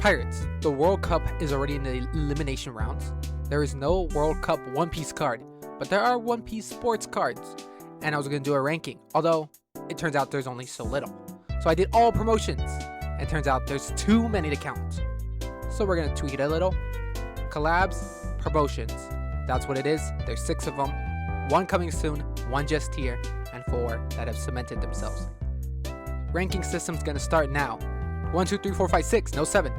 Pirates, the World Cup is already in the elimination rounds. There is no World Cup One Piece card, but there are One Piece sports cards. And I was going to do a ranking, although it turns out there's only so little. So I did all promotions, and it turns out there's too many to count. So we're going to tweak it a little. Collabs, promotions. That's what it is. There's 6 of them. 1 coming soon, 1 just here, and 4 that have cemented themselves. Ranking system's going to start now. 1, 2, 3, 4, 5, 6, no 7.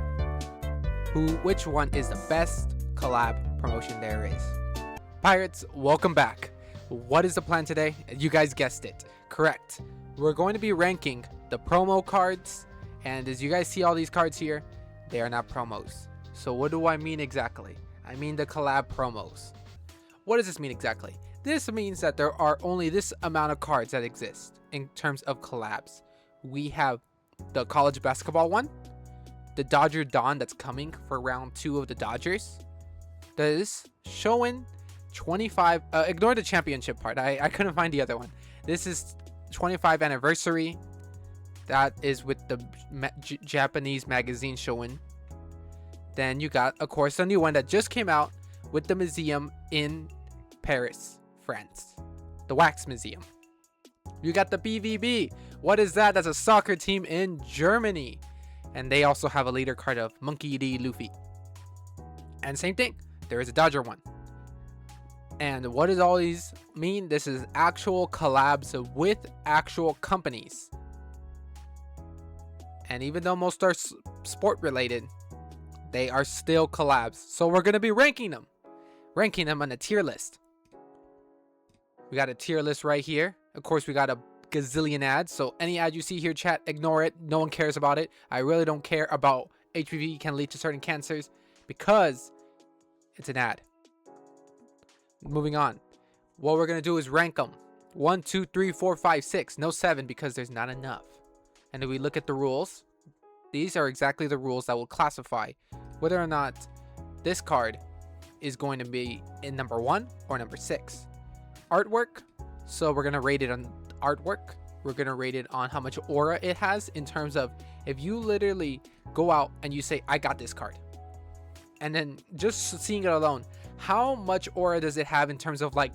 Which one is the best collab promotion there is? Pirates, welcome back. What is the plan today? You guys guessed it. Correct. We're going to be ranking the promo cards, and as you guys see all these cards here, they are not promos. So what do I mean exactly? I mean the collab promos. What does this mean exactly? This means that there are only this amount of cards that exist in terms of collabs. We have the college basketball one, the Dodger Dawn that's coming for round 2 of the Dodgers. This showing 25, ignore the championship part. I couldn't find the other one. This is 25 anniversary. That is with the Japanese magazine showing. Then you got, of course, a new one that just came out with the museum in Paris, France. The Wax Museum. You got the BVB. What is that? That's a soccer team in Germany. And they also have a leader card of Monkey D. Luffy. And same thing. There is a Dodger one. And what does all these mean? This is actual collabs with actual companies. And even though most are sport related, they are still collabs. So we're going to be ranking them. Ranking them on a tier list. We got a tier list right here. Of course, we got a gazillion ads. So any ad you see here, chat, ignore it. No one cares about it. I really don't care about HPV can lead to certain cancers because it's an ad. Moving on. What we're going to do is rank them. 1, 2, 3, 4, 5, 6. No 7 because there's not enough. And if we look at the rules, these are exactly the rules that will classify whether or not this card is going to be in number 1 or number 6. Artwork. So we're going to rate it on artwork. We're going to rate it on how much aura it has in terms of if you literally go out and you say, I got this card. And then just seeing it alone, how much aura does it have in terms of like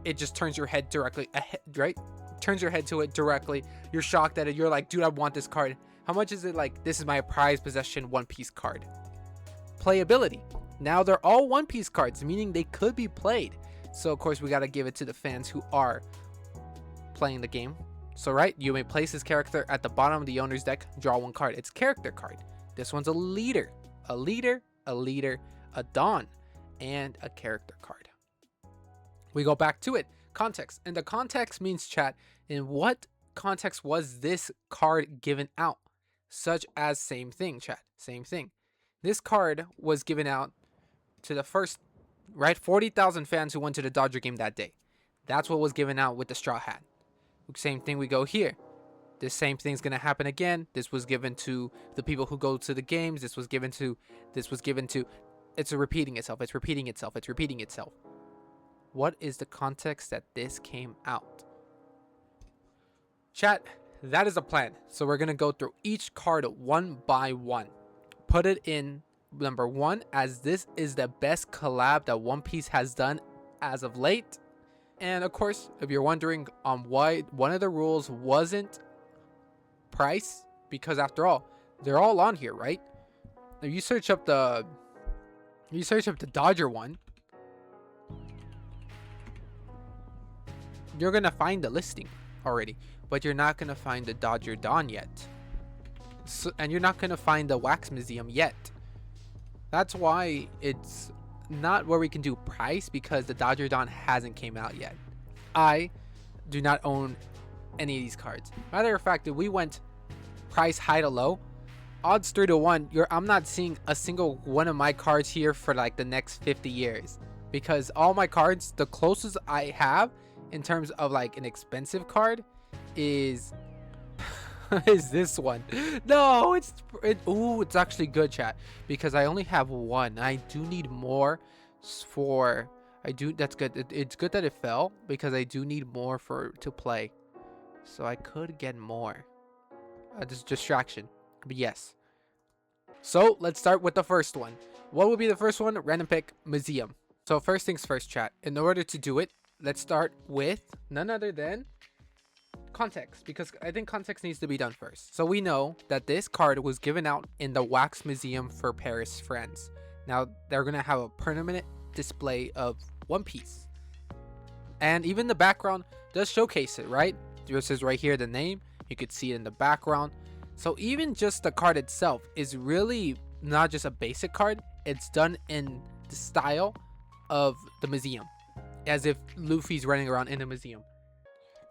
it just turns your head directly ahead, right? Turns your head to it directly. You're shocked at it. You're like, dude, I want this card. How much is it like, this is my prized possession One Piece card? Playability. Now they're all One Piece cards, meaning they could be played. So of course we got to give it to the fans who are playing the game. So right, you may place this character at the bottom of the owner's deck, draw 1 card. It's character card. This one's a leader, a Dawn, and a character card. We go back to it. Context. And the context means, chat, in what context was this card given out? Such as same thing, chat. Same thing. This card was given out to the first, right, 40,000 fans who went to the Dodger game that day. That's what was given out with the straw hat. Same thing we go here. This same thing's going to happen again. This was given to the people who go to the games. This was given to. It's repeating itself. It's repeating itself. It's repeating itself. What is the context that this came out? Chat, that is a plan. So we're going to go through each card one by one. Put it in number 1 as this is the best collab that One Piece has done as of late. And of course, if you're wondering why one of the rules wasn't price, because after all, they're all on here, right? If you search up the Dodger one, you're gonna find the listing already, but you're not gonna find the Dodger Dawn yet. So, and you're not gonna find the Wax Museum yet. That's why it's not where we can do price, because the Dodger Dawn hasn't came out yet. I do not own any of these cards. Matter of fact, if we went price high to low, odds 3 to 1, I'm not seeing a single one of my cards here for like the next 50 years, because all my cards, the closest I have in terms of like an expensive card is is this one. No, it's actually good, chat, because I only have 1. I do need more for that's good. It's good that it fell, because I do need more to play, so I could get more. This distraction, but yes. So let's start with the first one. What will be the first one? Random pick, museum. So first things first, chat. In order to do it, let's start with none other than context, because I think context needs to be done first. So we know that this card was given out in the Wax Museum for Paris, France. Now they're gonna have a permanent display of One Piece, and even the background does showcase it, right? This is right here, the name. You could see it in the background. So even just the card itself is really not just a basic card. It's done in the style of the museum, as if Luffy's running around in a museum.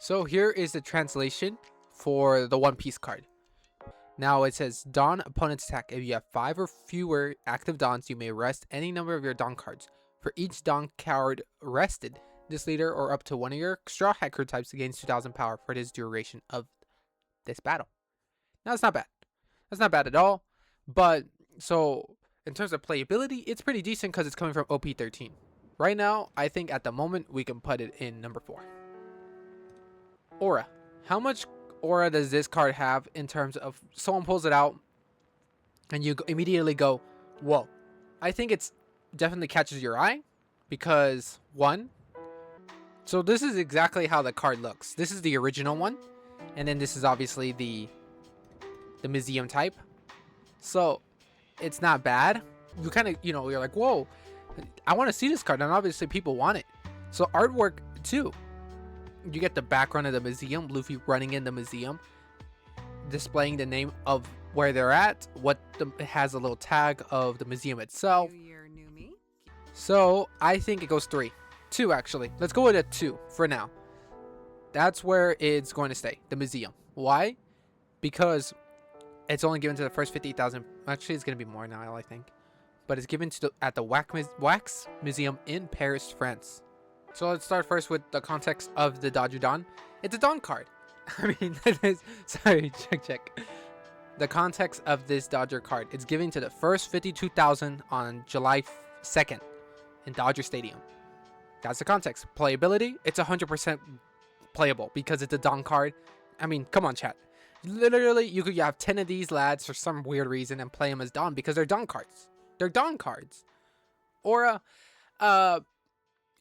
So here is the translation for the One Piece card. Now it says, Dawn opponent's attack. If you have 5 or fewer active Dawns, you may rest any number of your Dawn cards. For each Dawn card rested, this leader or up to one of your Straw Hat crew types gains 2000 power for this duration of this battle. Now that's not bad. That's not bad at all. But so in terms of playability, it's pretty decent because it's coming from OP13. Right now, I think at the moment we can put it in number 4. Aura. How much aura does this card have in terms of someone pulls it out and you immediately go, whoa? I think it's definitely catches your eye because one, so this is exactly how the card looks. This is the original one, and then this is obviously the museum type. So it's not bad. You kind of, you're like, whoa, I want to see this card, and obviously people want it. So artwork too. You get the background of the museum, Luffy running in the museum, displaying the name of where they're at. It has a little tag of the museum itself. New year, new me. So I think it goes 3. 2 actually. Let's go with a 2 for now. That's where it's going to stay, the museum. Why? Because it's only given to the first 50,000. Actually, it's going to be more now, I think. But it's given to at the Wax Museum in Paris, France. So let's start first with the context of the Dodger Dawn. It's a Dawn card. I mean, sorry, check. The context of this Dodger card. It's given to the first 52,000 on July 2nd in Dodger Stadium. That's the context. Playability, it's 100% playable because it's a Dawn card. I mean, come on, chat. Literally, you could have 10 of these lads for some weird reason and play them as Dawn because they're Dawn cards. They're Dawn cards. Aura,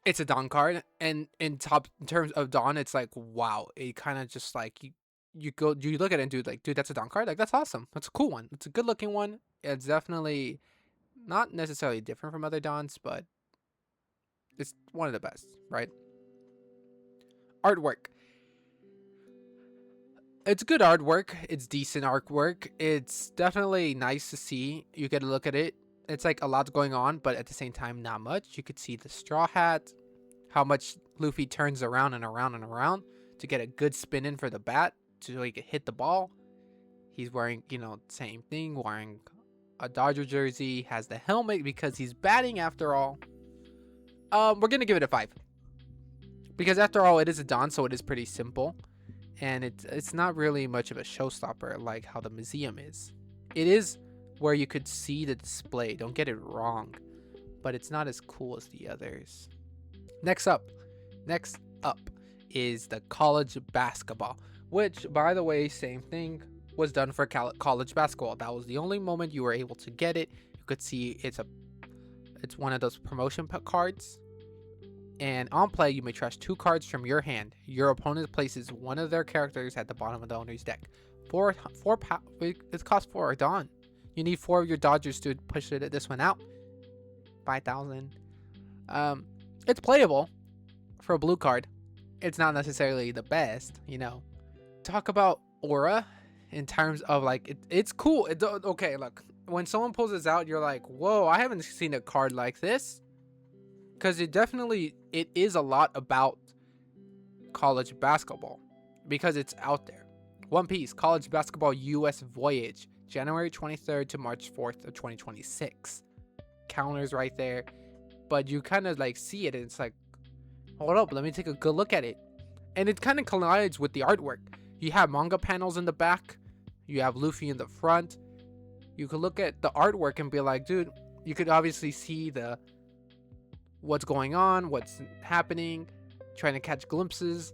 it's a Dawn card, and in terms of Dawn, it's like, wow, it kind of just like you look at it and dude, that's a Dawn card, like that's awesome, that's a cool one, it's a good looking one. It's definitely not necessarily different from other Dawns, but it's one of the best, right? Artwork, it's good artwork, it's decent artwork, it's definitely nice to see. You get a look at it. It's like a lot going on, but at the same time, not much. You could see the straw hat, how much Luffy turns around and around and around to get a good spin in for the bat so he can hit the ball. He's wearing, same thing, wearing a Dodger jersey, has the helmet because he's batting after all. We're going to give it a 5. Because after all, it is a Dawn, so it is pretty simple. And it's not really much of a showstopper like how the museum is. It is where you could see the display, don't get it wrong, but it's not as cool as the others. Next up is the college basketball, which, by the way, same thing was done for college basketball. That was the only moment you were able to get it. You could see it's one of those promotion cards, and on play you may trash 2 cards from your hand. Your opponent places one of their characters at the bottom of the owner's deck. It costs 4 Dawn. You need 4 of your Dodgers to push this one out. 5,000. It's playable for a blue card. It's not necessarily the best, Talk about aura in terms of it's cool. Okay, look, when someone pulls this out, you're like, whoa, I haven't seen a card like this. Because it is a lot about college basketball because it's out there. One Piece College Basketball US Voyage, January 23rd to March 4th of 2026. Counters right there, but you kind of see it and it's like, hold up, let me take a good look at it. And it kind of collides with the artwork. You have manga panels in the back, you have Luffy in the front. You could look at the artwork and be like, dude, you could obviously see what's going on, what's happening, trying to catch glimpses,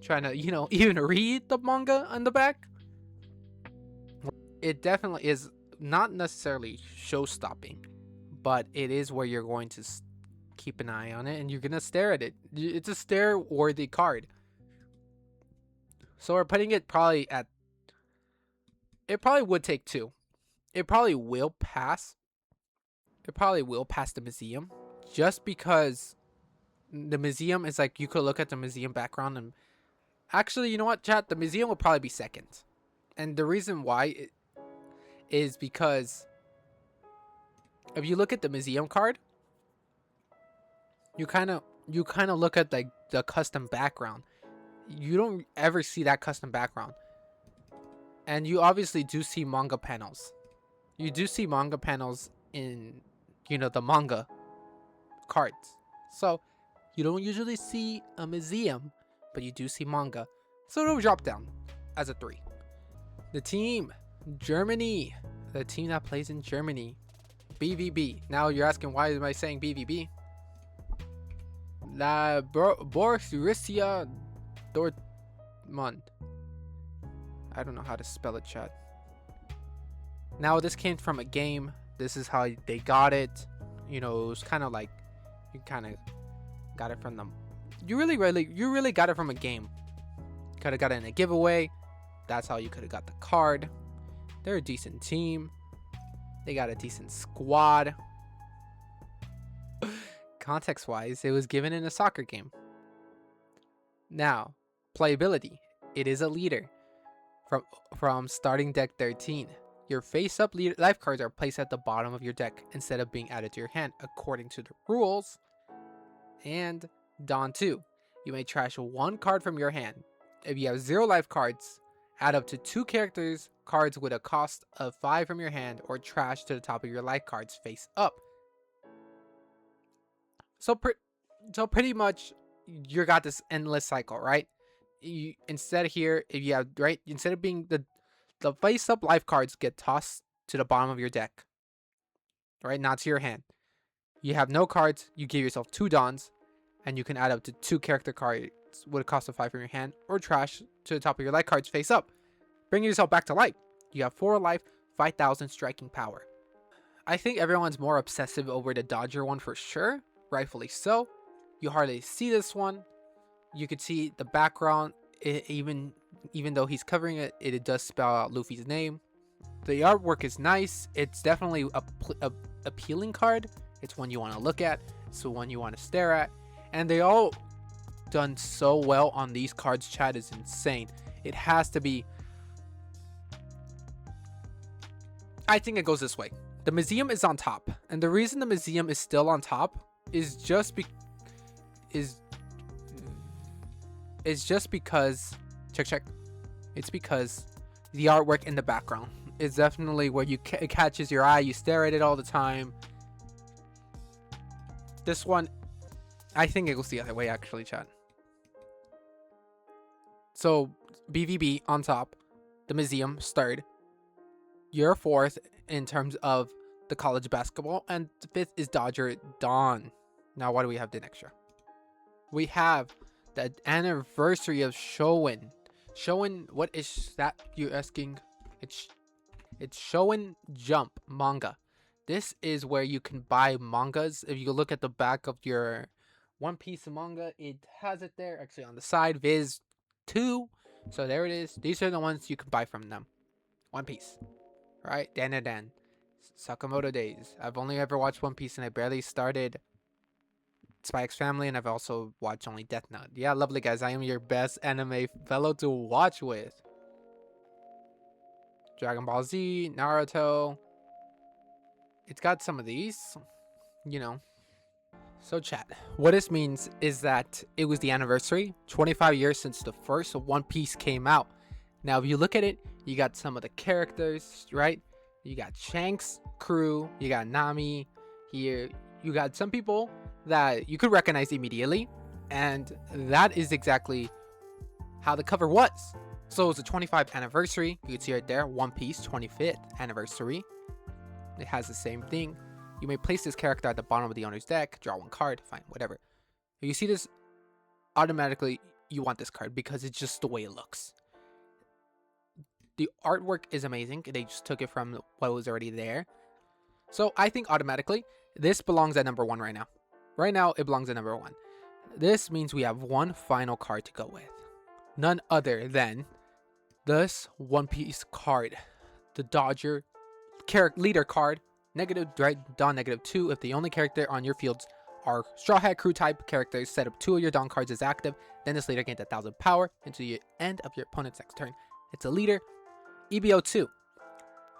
trying to, even read the manga on the back. It definitely is not necessarily show-stopping, but it is where you're going to keep an eye on it and you're gonna stare at it. It's a stare-worthy card. So we're putting it probably at. It probably would take 2. It probably will pass. It probably will pass the museum, just because the museum is like, you could look at the museum background and actually, you know what, chat? The museum will probably be second, and the reason why is because if you look at the museum card, you kind of look at like the custom background. You don't ever see that custom background, and you obviously do see manga panels. You do see manga panels in, the manga cards. So you don't usually see a museum, but you do see manga. So it'll drop down as a 3. The team, Germany. The team that plays in Germany. BVB. Now you're asking, why am I saying BVB? La Borussia Dortmund. I don't know how to spell it, chat. Now this came from a game. This is how they got it. It was kind of like, you kind of got it from them. You really got it from a game. Could have got it in a giveaway. That's how you could have got the card. They're a decent team. They got a decent squad. Context wise, it was given in a soccer game. Now, playability. It is a leader from starting deck 13. Your face-up life cards are placed at the bottom of your deck instead of being added to your hand according to the rules. And Dawn 2. You may trash 1 card from your hand. If you have 0 life cards, add up to 2 characters cards with a cost of 5 from your hand, or trash to the top of your life cards face up. So pretty much you got this endless cycle, right? Instead of being the face up life cards get tossed to the bottom of your deck, right? Not to your hand. You have no cards, you give yourself 2 Dawns, and you can add up to 2 character cards with a cost of 5 from your hand, or trash to the top of your life cards face up. Bring yourself back to life. You have 4 life, 5,000 striking power. I think everyone's more obsessive over the Dodger one for sure, rightfully so. You hardly see this one. You could see the background, even though he's covering it, it does spell out Luffy's name. The artwork is nice. It's definitely a appealing card. It's one you want to look at. It's the one you want to stare at. And they all done so well on these cards, chat, is insane. It has to be. I think it goes this way. The museum is on top. And the reason the museum is still on top is just because check. It's because the artwork in the background is definitely where it catches your eye. You stare at it all the time. This one, I think it goes the other way, actually, chat. So BVB on top, the museum third. You're 4th in terms of the college basketball, and the 5th is Dodger Dawn. Now, what do we have the next year? We have the anniversary of Shonen. Shonen, what is that, you're asking? It's Shonen Jump manga. This is where you can buy mangas. If you look at the back of your One Piece manga, it has it there. Actually, on the side, Viz 2. So there it is. These are the ones you can buy from them. One Piece. Right? Dan. Sakamoto Days. I've only ever watched One Piece, and I barely started Spy X Family, and I've also watched only Death Note. Yeah, lovely guys. I am your best anime fellow to watch with. Dragon Ball Z, Naruto. It's got some of these, So chat, what this means is that it was the anniversary, 25 years since the first One Piece came out. Now, if you look at it, you got some of the characters, right? You got Shanks' crew, you got Nami here, you got some people that you could recognize immediately, and that is exactly how the cover was. So it's the 25th anniversary. You can see right there, One Piece 25th anniversary. It has the same thing. You may place this character at the bottom of the owner's deck, draw 1 card, fine, whatever. If you see this, automatically you want this card because it's just the way it looks. The artwork is amazing. They just took it from what was already there. So I think automatically this belongs at number 1 right now. Right now it belongs at number 1. This means we have one final card to go with. None other than this One Piece card. The Dodger leader card. Negative Dawn, -2. If the only character on your fields are Straw Hat Crew type characters, set up 2 of your Dawn cards as active. Then this leader gains 1,000 power until the end of your opponent's next turn. It's a leader. EBO 2.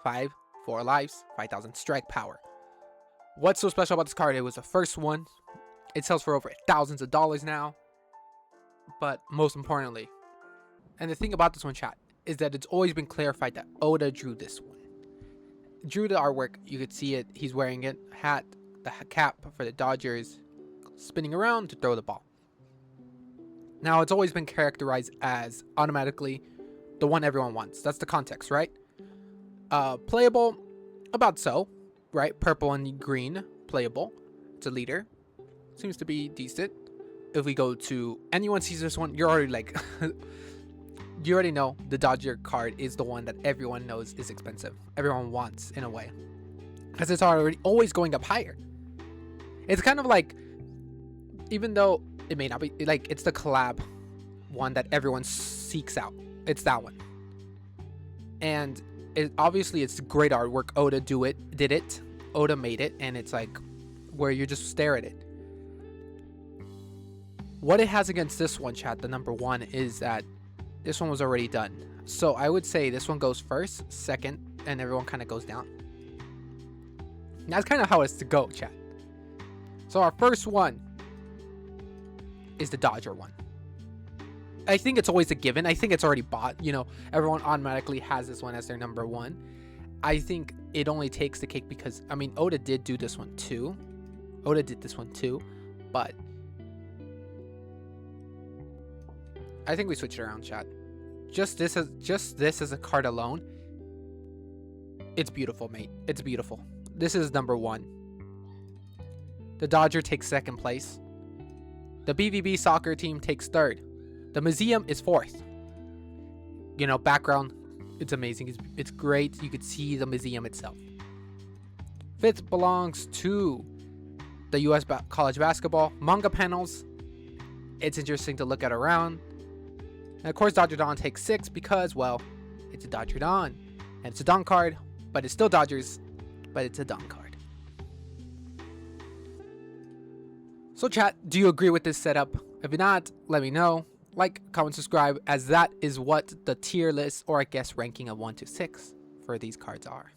5, 4 lives, 5,000 strike power. What's so special about this card? It was the first one. It sells for over thousands of dollars now. But most importantly, and the thing about this one, chat, is that it's always been clarified that Oda drew this one. Drew the artwork. You could see it. He's wearing it. Hat, the cap for the Dodgers, spinning around to throw the ball. Now, it's always been characterized as automatically the one everyone wants. That's the context, right? Playable, about so, right? Purple and green, playable. It's a leader. Seems to be decent. If we go to anyone sees this one, you're already like, you already know the Dodger card is the one that everyone knows is expensive. Everyone wants, in a way, because it's already always going up higher. It's kind of like, even though it may not be, like, it's the collab one that everyone seeks out. It's that one. And obviously it's great artwork. Oda did it. Oda made it, and it's like where you just stare at it. What it has against this one, chat, the number 1, is that this one was already done. So I would say this one goes first, second, and everyone kind of goes down. That's kind of how it's to go, chat. So our first one is the Dodger one. I think it's always a given. I think it's already bought. You know, everyone automatically has this one as their number 1. I think it only takes the cake because, I mean, Oda did do this one too. But I think we switch it around, chat. Just this as a card alone, it's beautiful, mate. It's beautiful. This is number 1. The Dodger takes 2nd place. The BVB soccer team takes 3rd. The museum is 4th. You know, background, it's amazing. It's great. You could see the museum itself. 5th belongs to the U.S. college basketball. Manga panels. It's interesting to look at around. And of course, Dodger Dawn takes 6 because, well, it's a Dodger Dawn. And it's a Dawn card, but it's still Dodgers, but it's a Dawn card. So chat, do you agree with this setup? If not, let me know. Like, comment, subscribe, as that is what the tier list, or I guess ranking of 1 to 6 for these cards are.